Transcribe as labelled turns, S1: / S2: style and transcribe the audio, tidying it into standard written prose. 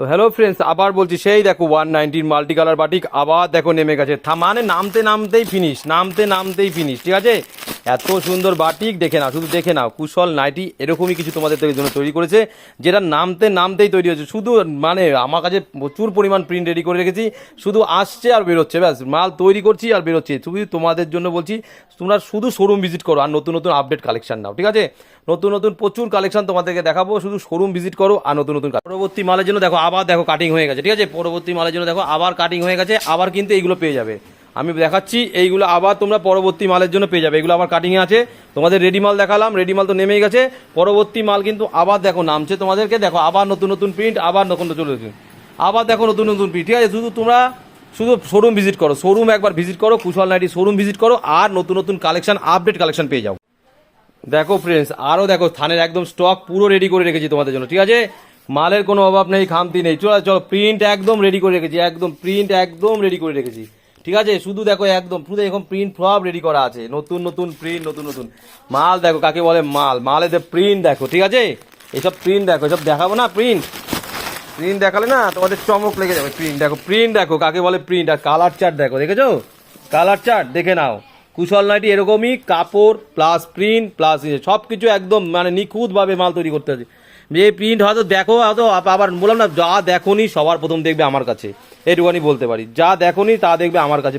S1: তো hello friends, আবার বলছি সেই দেখো 190 মাল্টি কালার বাটিক আবার দেখো নেমে গেছে। মানে নামতে নামতেই ফিনিশ। ঠিক আছে, এত সুন্দর বাটিক দেখে নাও, শুধু দেখে নাও। কুশল নাইটি এরকমই কিছু তোমাদের জন্য তৈরি করেছে, যেটা নামতেই তৈরি হয়েছে। শুধু মানে আমার কাছে প্রচুর পরিমাণ প্রিন্ট রেডি করে রেখেছি, শুধু আসছে আর বেরোচ্ছে, ব্যাস মাল তৈরি করছি আর বেরোচ্ছে। শুধু তোমাদের জন্য বলছি, তোমরা শুধু শোরুম ভিজিট করো আর নতুন নতুন আপডেট কালেকশন নাও। ঠিক আছে, নতুন নতুন প্রচুর কালেকশন তোমাদেরকে দেখাবো, শুধু শোরুম ভিজিট করো আর নতুন নতুন। পরবর্তী মালের জন্য দেখো আবার দেখো কাটিং হয়ে গেছে। ঠিক আছে, পরবর্তী মালের জন্য দেখো আবার কাটিং হয়ে গেছে, আবার কিন্তু এইগুলো পেয়ে যাবে। আমি দেখাচ্ছি এইগুলো আবার তোমরা পরবর্তী মালের জন্য পেয়ে যাবে। এগুলো আবার কাটিংয়ে আছে, তোমাদের রেডি মাল দেখালাম, রেডি মাল তো নেমেই গেছে। পরবর্তী মাল কিন্তু আবার দেখো নামছে তোমাদেরকে, দেখো আবার নতুন নতুন প্রিন্ট, আবার নতুন চলে এসেছে, আবার দেখো নতুন নতুন প্রিন্ট। ঠিক আছে, শুধু শোরুম ভিজিট করো, শোরুম একবার ভিজিট করো, কুশল নাইটি শোরুম ভিজিট করো আর নতুন নতুন কালেকশন, আপডেট কালেকশন পেয়ে যাও। দেখো ফ্রেন্ডস, আরও দেখো থানের একদম স্টক পুরো রেডি করে রেখেছি তোমাদের জন্য। ঠিক আছে, মালের কোনো অভাব নেই, খামতি নেই। চলো প্রিন্ট একদম রেডি করে রেখেছি, প্রিন্ট একদম রেডি করে রেখেছি। ঠিক আছে, শুধু দেখো একদম পুরো এরকম প্রিন্ট সব রেডি করা আছে, নতুন নতুন প্রিন্ট, নতুন নতুন মাল। দেখো কাকে বলে মালের প্রিন্ট দেখো। ঠিক আছে, এইসব প্রিন্ট দেখো, এসব দেখাবো না, প্রিন্ট দেখালে না তোমাদের চমক লেগে যাবে। প্রিন্ট দেখো কাকে বলে প্রিন্ট। আর কালার চার্ট দেখো, দেখেছো কালার চার্ট, দেখে নাও। কুশল নাইটি এরকমই কাপড় প্লাস প্রিন্ট প্লাস সব কিছু একদম মানে নিখুঁতভাবে মাল তৈরি করতে হবে। যে প্রিন্ট হয়তো দেখো, হয়তো আবার বললাম না, যা দেখোনি সবার প্রথম দেখবে আমার কাছে, এইটুখানি বলতে পারি। যা দেখোনি তা দেখবে আমার কাছে।